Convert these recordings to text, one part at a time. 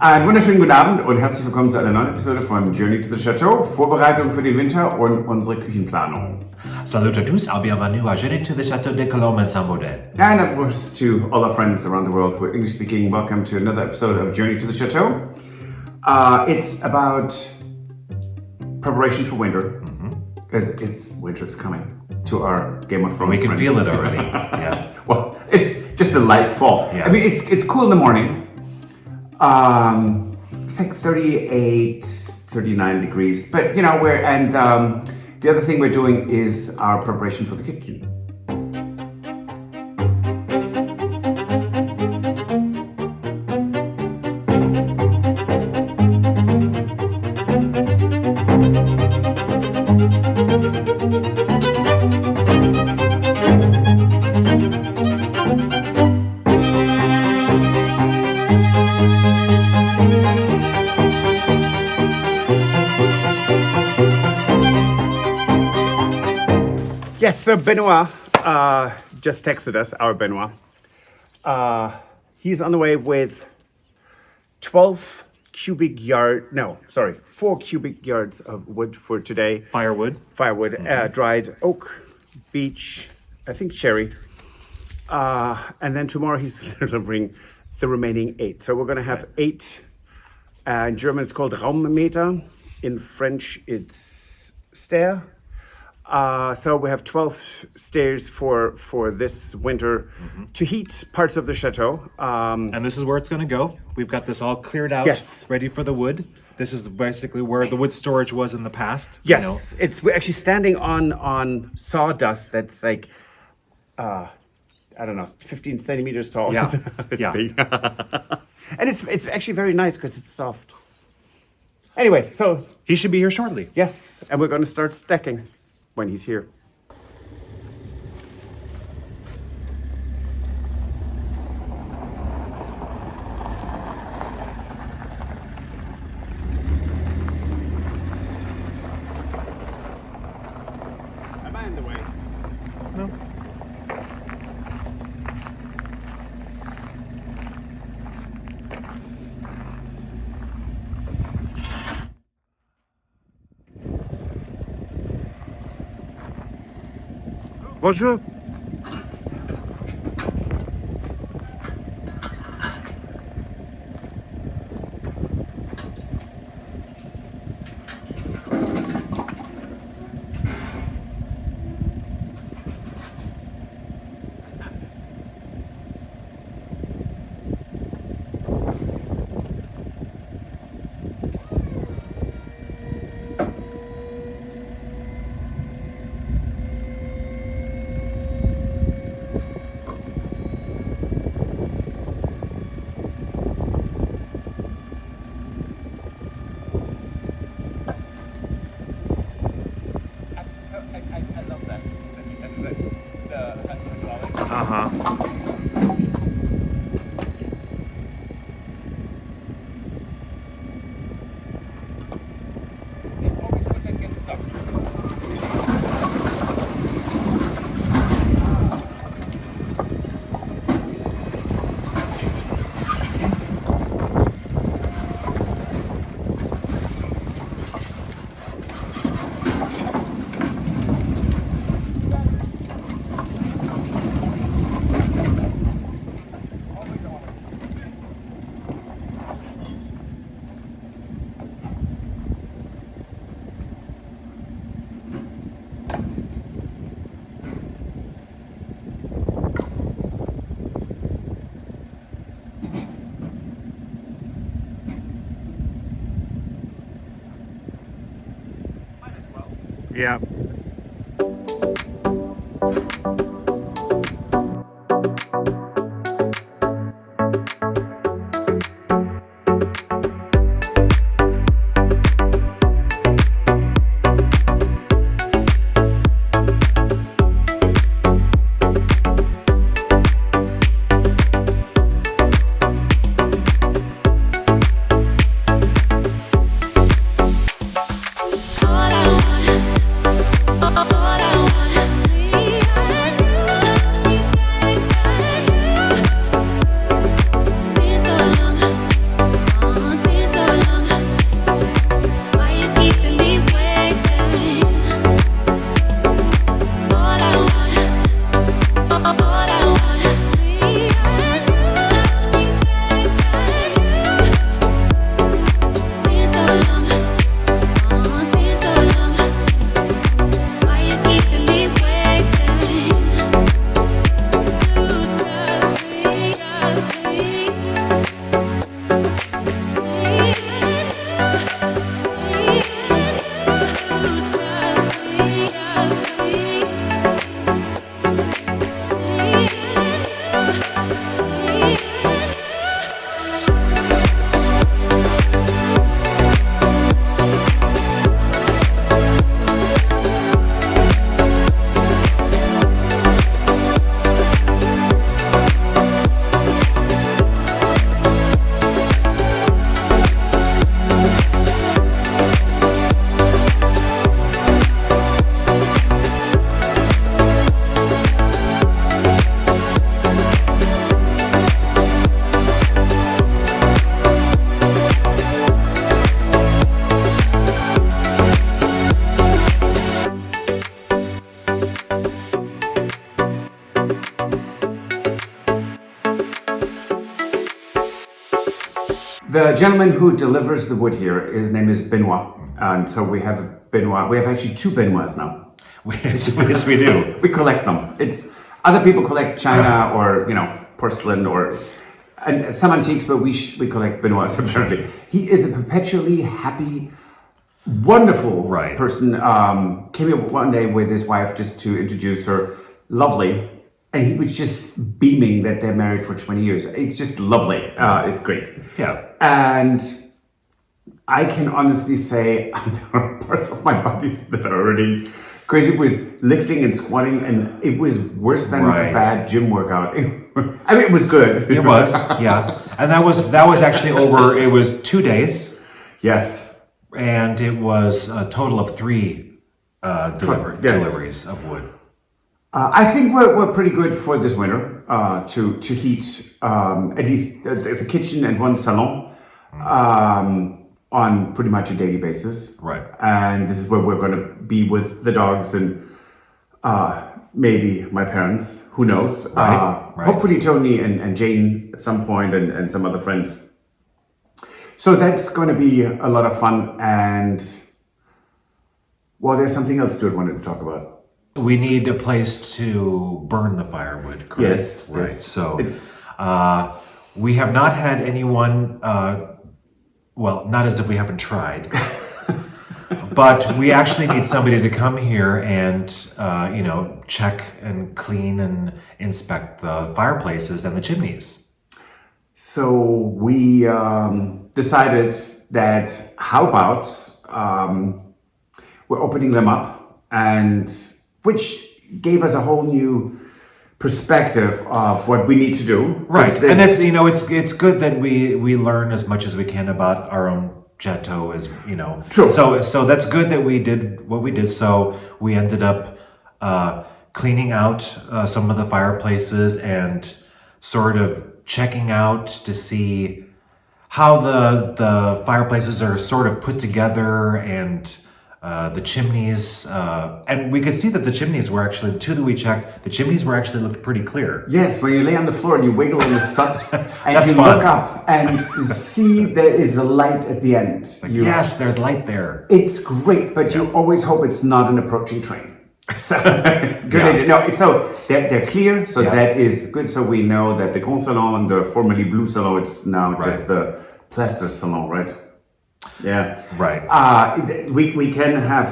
Einen wunderschönen guten Abend und herzlich willkommen zu einer neuen Episode von Journey to the Chateau, Vorbereitung für den Winter und unsere Küchenplanung. Salut à tous, bienvenue à Journey to the Château de Colombe and Saint-Modèle. And of course to all our friends around the world who are English speaking, welcome to another episode of Journey to the Chateau. It's about preparation for winter. It's winter, it's coming to our Game of Thrones. We can friends. feel it already. Yeah. Well, it's just a light fall. Yeah. I mean, it's cool in the morning. It's like 38, 39 degrees, but you know, the other thing we're doing is our preparation for the kitchen. Yes, so Benoit just texted us, our Benoit. He's on the way with 4 cubic yards of wood for today. Firewood. Dried oak, beech, I think cherry. And then tomorrow he's delivering the remaining 8. So we're going to have 8. In German it's called Raummeter. In French it's stair. So we have 12 stairs for this winter to heat parts of the chateau. And this is where it's going to go. We've got this all cleared out, Yes. ready for the wood. This is basically where the wood storage was in the past. Yes, we're actually standing on sawdust that's like, 15 centimeters tall. Yeah, It's yeah. big. And it's actually very nice because it's soft. Anyway, so He should be here shortly. yes, and we're going to start stacking when he's here. Am I in the way? No. Bonjour. I love that. That's the hydraulic. There's always one that gets stuck. Might as well. Yeah. All I want The gentleman who delivers the wood here, his name is Benoit. And so we have Benoit. We have actually 2 Benoits now. Yes, we do. We collect them. It's other people collect china or porcelain or and some antiques, but we collect Benoits apparently. He is a perpetually happy, wonderful person. Came here one day with his wife just to introduce her. Lovely, and he was just beaming that they're married for 20 years. It's just lovely. It's great. Yeah. And I can honestly say there are parts of my body that are already because it was lifting and squatting, and it was worse than a bad gym workout. I mean, it was good. It was, yeah, and that was actually over. It was 2 days. Yes, and it was a total of 3 deliveries of wood. I think we're pretty good for this winter to heat at least the kitchen and one salon. On pretty much a daily basis. Right. And this is where we're going to be with the dogs and maybe my parents, who knows. Right. Hopefully Tony and Jane at some point and some other friends. So that's going to be a lot of fun. And, well, there's something else Stuart wanted to talk about. We need a place to burn the firewood, correct? Yes. Right. Yes. So we have not had anyone... well, not as if we haven't tried, but we actually need somebody to come here and, check and clean and inspect the fireplaces and the chimneys. So we decided that how about we're opening them up, and which gave us a whole new perspective of what we need to do. Right, and it's good that we learn as much as we can about our own chateau, as True. So that's good that we did what we did. So we ended up cleaning out some of the fireplaces and sort of checking out to see how the fireplaces are sort of put together, and the chimneys, and we could see that the chimneys were actually, the 2 that we checked, the chimneys were actually looked pretty clear. Yes, when you lay on the floor and you wiggle in the sun and That's you fun. look up and you see there is a light at the end. Yes, there's light there. It's great, but you always hope it's not an approaching train. So, good idea. No, so they're clear, so that is good. So we know that the Grand Salon and the formerly Blue Salon, it's now just the Plaster Salon, right? Yeah. Right. We can have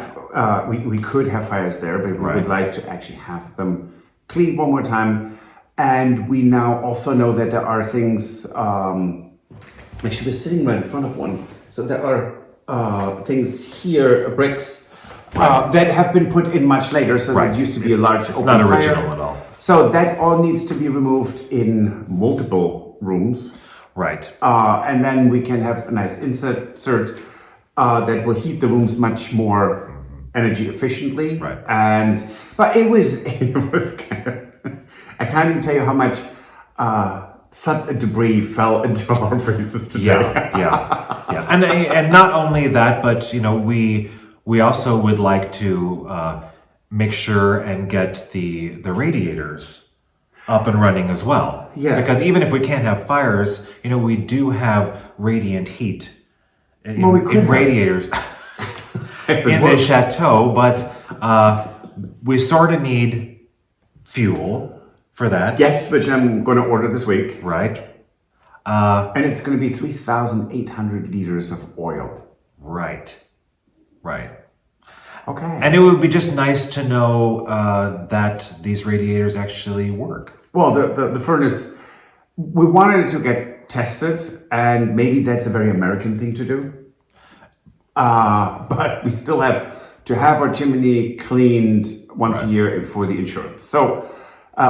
we could have fires there, but we would like to actually have them cleaned one more time. And we now also know that there are things. Actually, we're sitting right in front of one, so there are things here, bricks that have been put in much later. So it used to be a large. It's not original fire. at all. So that all needs to be removed in multiple rooms. Right. And then we can have a nice insert that will heat the rooms much more energy efficiently. Right. But it was kind of, I can't even tell you how much such debris fell into our faces today. Yeah. And not only that, but we also would like to make sure and get the radiators up and running as well. Yes. Because even if we can't have fires, we do have radiant heat in radiators in the chateau, but we sort of need fuel for that. Yes, which I'm going to order this week. Right. And it's going to be 3,800 liters of oil. Right. Okay. And it would be just nice to know that these radiators actually work. Well, the furnace, we wanted it to get tested, and maybe that's a very American thing to do. But we still have to have our chimney cleaned once a year for the insurance. So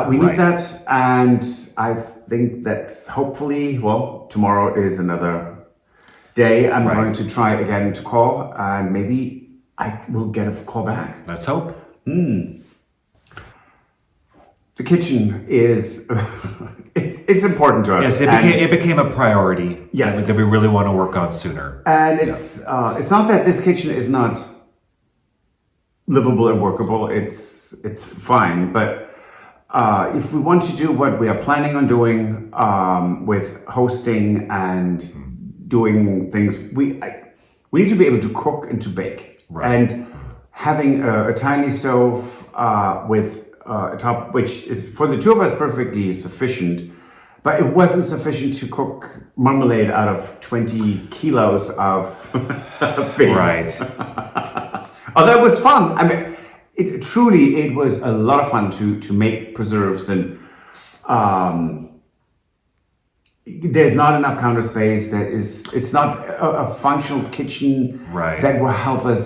we need that, and I think that hopefully, tomorrow is another day. I'm going to try again to call, and maybe I will get a call back. Let's hope. The kitchen is, it's important to us. Yes, it became a priority that we really want to work on sooner. And it's not that this kitchen is not livable and workable. It's fine. But if we want to do what we are planning on doing with hosting and doing things. We need to be able to cook and to bake. Right. And having a tiny stove with a top, which is for the two of us perfectly sufficient, but it wasn't sufficient to cook marmalade out of 20 kilos of things. Right. Although it was fun. I mean, it was a lot of fun to make preserves, and there's not enough counter space. It's not a functional kitchen that will help us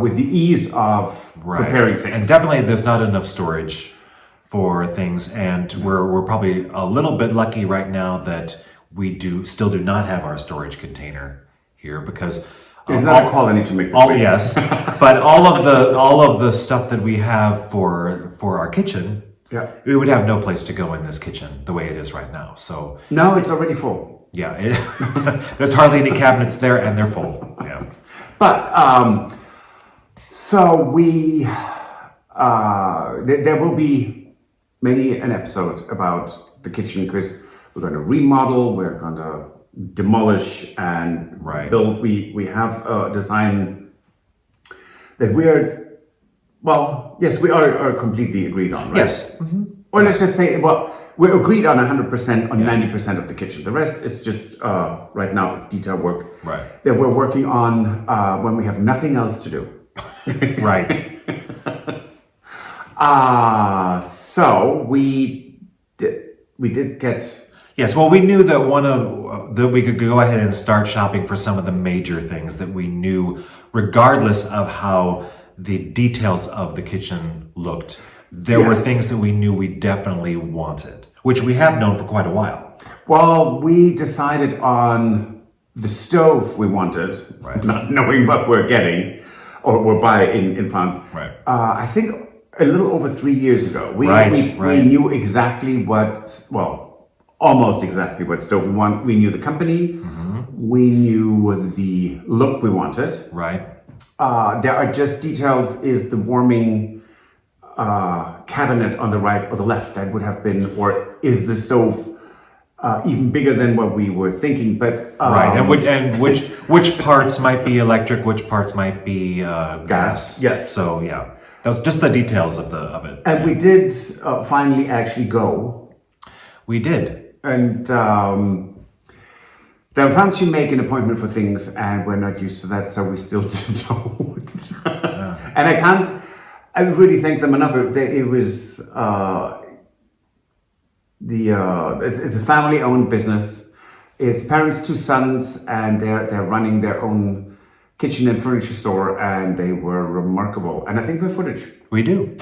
with the ease of preparing things. And definitely there's not enough storage for things, and we're probably a little bit lucky right now that we still do not have our storage container here, because there's not a colony to make this way. Yes, but all of the stuff that we have for our kitchen, we would have no place to go in this kitchen the way it is right now. So no, it's already full. Yeah, there's hardly any cabinets there, and they're full. Yeah, but so we there will be maybe an episode about the kitchen, because we're going to remodel, we're going to demolish and build. We have a design that we are completely agreed on, right? Yes. Mm-hmm. Or let's just say, we're agreed on 100% on 90% of the kitchen. The rest is just right now it's detail work that we're working on when we have nothing else to do. Right. So we did get. Yes, well, we knew that that we could go ahead and start shopping for some of the major things that we knew, regardless of how the details of the kitchen looked. There were things that we knew we definitely wanted, which we have known for quite a while. Well, we decided on the stove we wanted, not knowing what we're getting or we're buying in France. Right. I think a little over 3 years ago. We knew exactly almost exactly what stove we want. We knew the company. Mm-hmm. We knew the look we wanted. Right. There are just details. Is the warming cabinet on the right or the left that would have been, or is the stove even bigger than what we were thinking? But and which parts might be electric, which parts might be gas. Yes. So yeah, that was just the details of it. And we did finally actually go. We did. And then in France you make an appointment for things, and we're not used to that, so we still don't. And I really thank them enough. It was it's a family-owned business. It's parents, two sons, and they're running their own kitchen and furniture store, and they were remarkable. And I think we have footage. We do.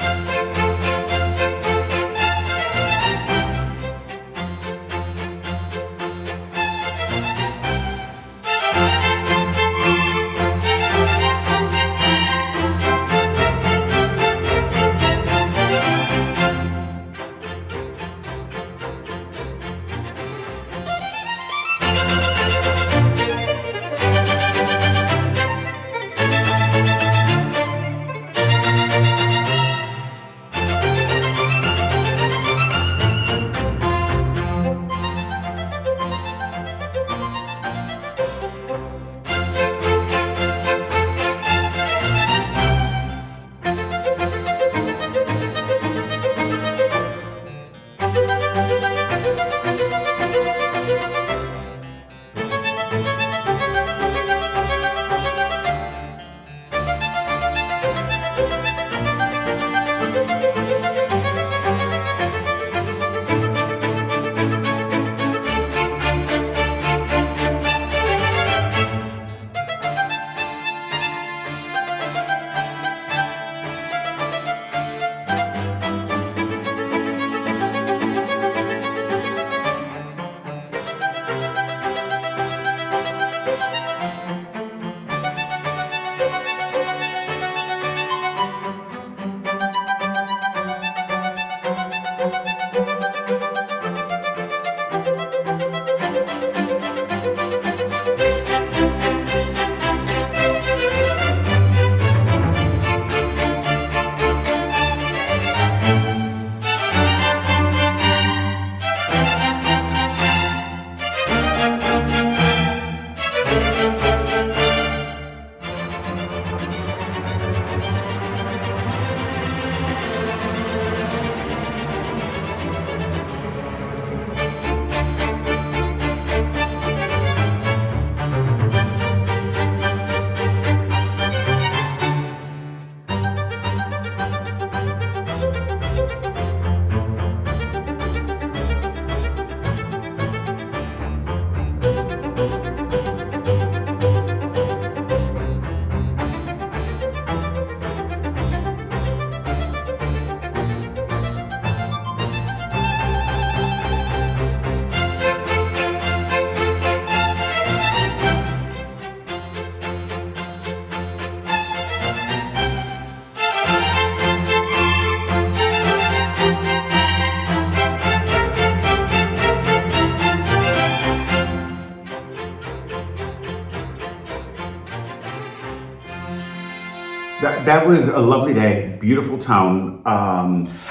That was a lovely day, beautiful town.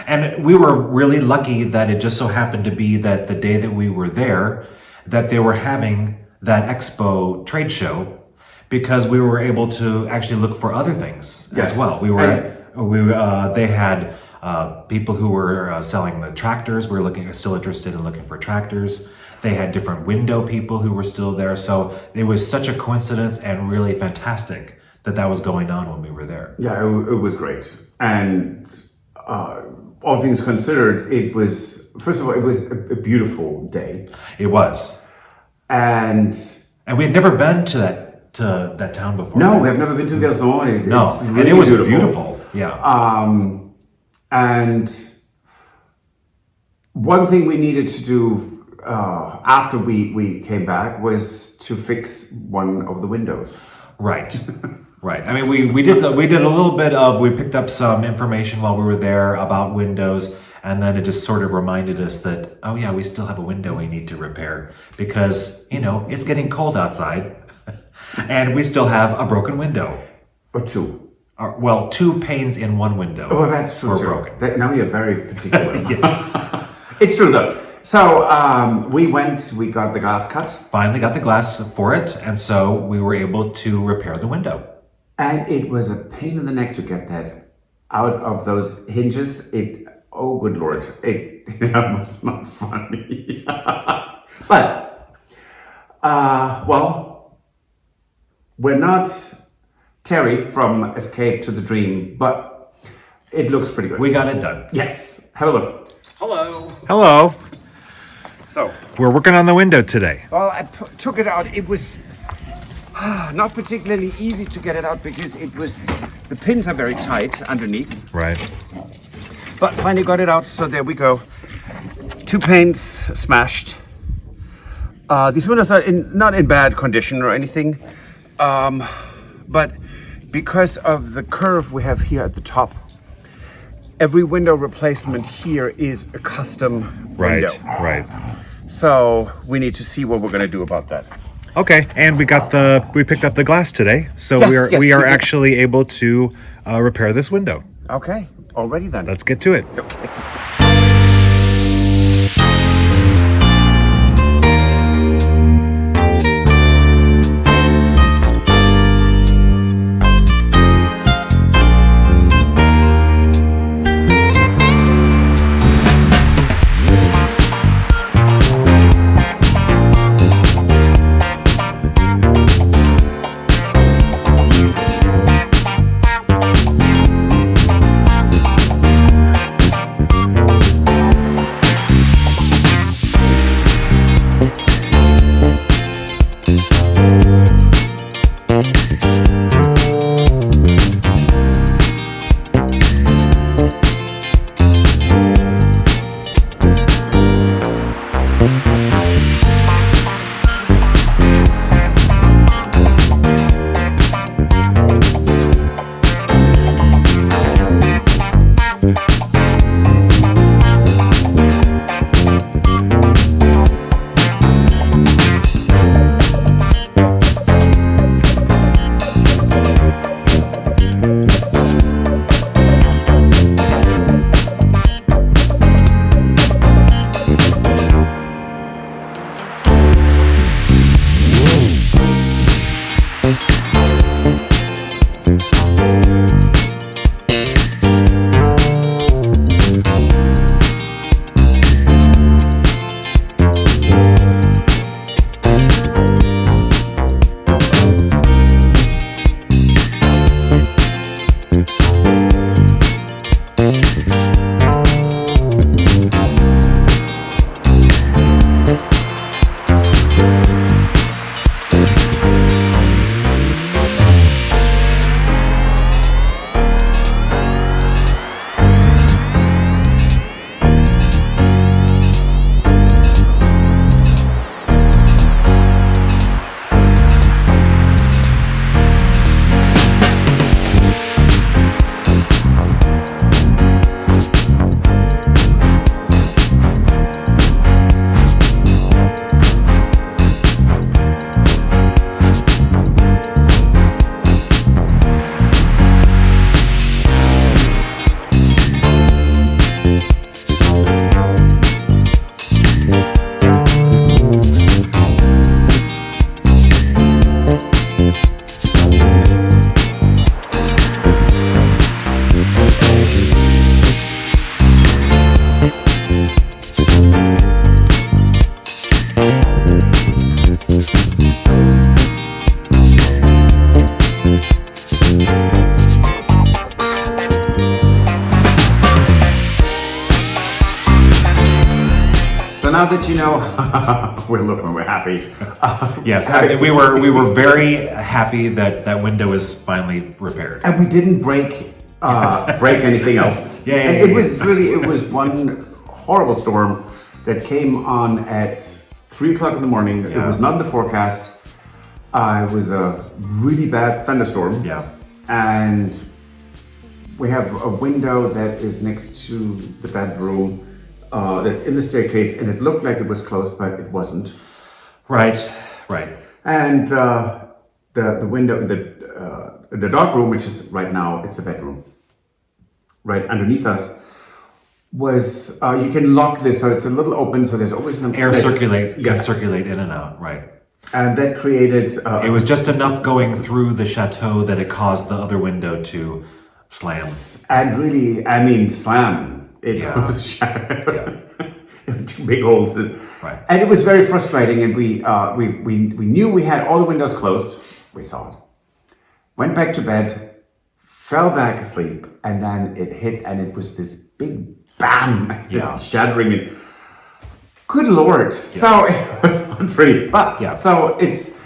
And we were really lucky that it just so happened to be that the day that we were there, that they were having that expo trade show, because we were able to actually look for other things Yes. as well. They had people who were selling the tractors. We were still interested in looking for tractors. They had different window people who were still there. So it was such a coincidence and really fantastic that was going on when we were there. Yeah, it was great. And all things considered, it was, first of all, it was a beautiful day. It was. And we had never been to that town before. no, we have never been to Vierzon. No, It's and really it was beautiful. Yeah. And one thing we needed to do after we came back was to fix one of the windows. Right. Right. I mean, we did a little bit of, we picked up some information while we were there about windows, and then it just sort of reminded us that, oh yeah, we still have a window we need to repair because, it's getting cold outside and we still have a broken window. Or two. Well, 2 panes in one window. Oh, that's true. Were too. broken. Now you're very particular. Yes. It's true though. So we got the glass cut. Finally got the glass for it, and so we were able to repair the window. And it was a pain in the neck to get that out of those hinges. Oh good Lord, it was not funny. But, well, we're not Terry from Escape to the Dream, but it looks pretty good. We got it done. Yes, have a look. Hello. Hello. So, We're working on the window today. well, I took it out. It was not particularly easy to get it out because the pins are very tight underneath. Right. But finally got it out, so there we go. 2 panes smashed. These windows are not in bad condition or anything, but because of the curve we have here at the top, every window replacement here is a custom window. Right. So we need to see what we're going to do about that. Okay, and we picked up the glass today, so Yes, we yes, we are did. actually able to repair this window. Okay, already then. Let's get to it. Okay. now that you know, we're happy. Yes, I mean, we were very happy that that window is finally repaired. And we didn't break anything else. Yeah, And it was one horrible storm that came on at 3 o'clock in the morning. It was not in the forecast. It was a really bad thunderstorm. Yeah. And we have a window that is next to the bedroom that's in the staircase, and it looked like it was closed, but it wasn't. Right. And the window in the dog room, which is right now, it's a bedroom, right underneath us, was you can lock this, so it's a little open, so there's always an Air can circulate in and out, right. And that created... it was just enough going through the chateau that it caused the other window to slam. And really, I mean, slam. It was shattered. Two big holes. Right. And it was very frustrating, and we knew we had all the windows closed, we thought. Went back to bed, fell back asleep, and then it hit, and it was this big bam, shattering it. Good Lord. So it was not pretty, but so it's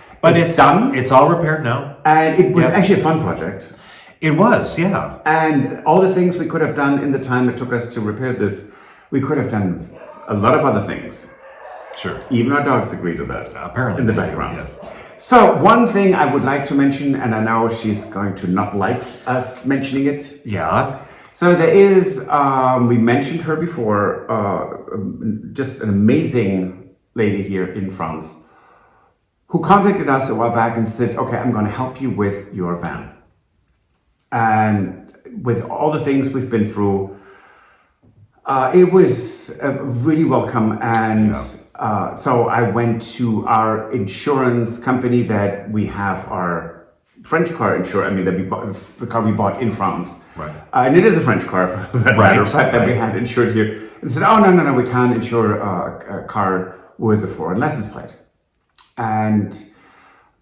done. It's all repaired now. And it was actually a fun project. It was, yeah. And all the things we could have done in the time it took us to repair this, we could have done a lot of other things. Sure. Even our dogs agree to that. Apparently. In the background. Yes. So one thing I would like to mention, and I know she's going to not like us mentioning it. Yeah. So there is, we mentioned her before, just an amazing lady here in France who contacted us a while back and said, okay, I'm going to help you with your van. And with all the things we've been through, it was really welcome. And so I went to our insurance company that we have our French car insurance. I mean, that we bought, the car we bought in France. Right. And it is a French car, for that matter, but that we had insured here. And they said, oh, no, we can't insure a car with a foreign license plate. And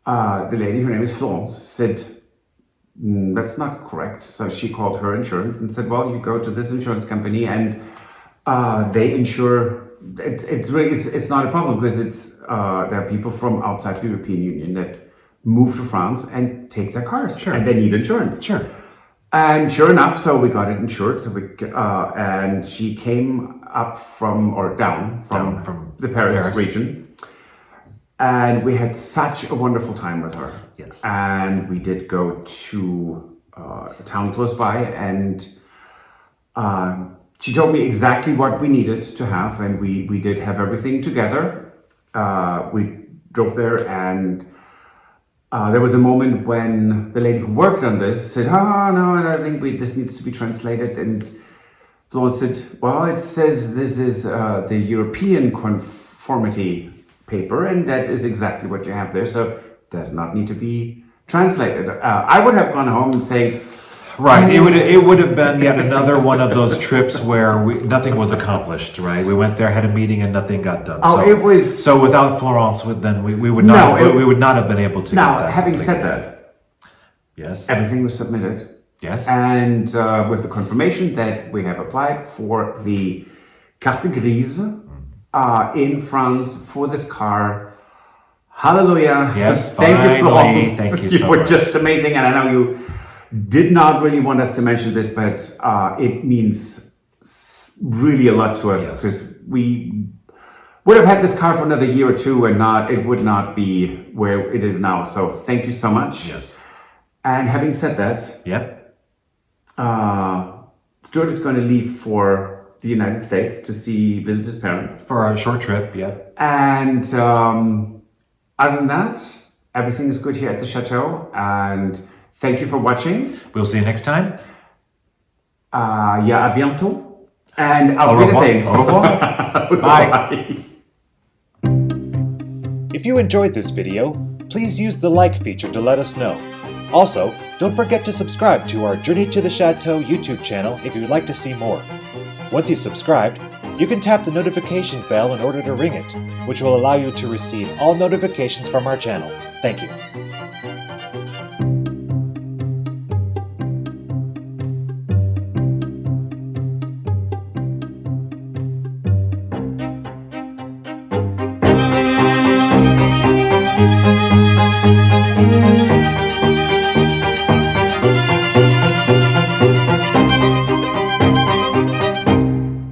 the lady, her name is Florence, said, that's not correct. So she called her insurance and said, well, you go to this insurance company and they insure. It's not a problem because there are people from outside the European Union that move to France and take their cars, and they need insurance. Sure. And sure enough, so we got it insured. So and she came up down from the Paris region, and we had such a wonderful time with her. Yes. And we did go to a town close by, and she told me exactly what we needed to have, and we did have everything together. We drove there, and there was a moment when the lady who worked on this said, no, I think this needs to be translated. And Florence said, well, it says this is the European conformity paper, and that is exactly what you have there. So it does not need to be translated. I would have gone home and saying, right, it would have been yet another one of those trips where nothing was accomplished, right? We went there, had a meeting, and nothing got done. It was so without Florence, then we would not have been able to. Now, having said that, yes, everything was submitted. Yes, and with the confirmation that we have applied for the carte grise in France for this car. Hallelujah! Yes, thank you, Florence. Thank you. You so were much. just amazing, and I know you did not really want us to mention this, but it means really a lot to us because we would have had this car for another year or two and it would not be where it is now. So thank you so much. Yes. And having said that, Stuart is going to leave for the United States to visit his parents. For a short trip, And other than that, everything is good here at the Chateau, and thank you for watching. We'll see you next time. À bientôt. And auf Wiedersehen. Au revoir. Bye. If you enjoyed this video, please use the like feature to let us know. Also, don't forget to subscribe to our Journey to the Chateau YouTube channel if you would like to see more. Once you've subscribed, you can tap the notification bell in order to ring it, which will allow you to receive all notifications from our channel. Thank you.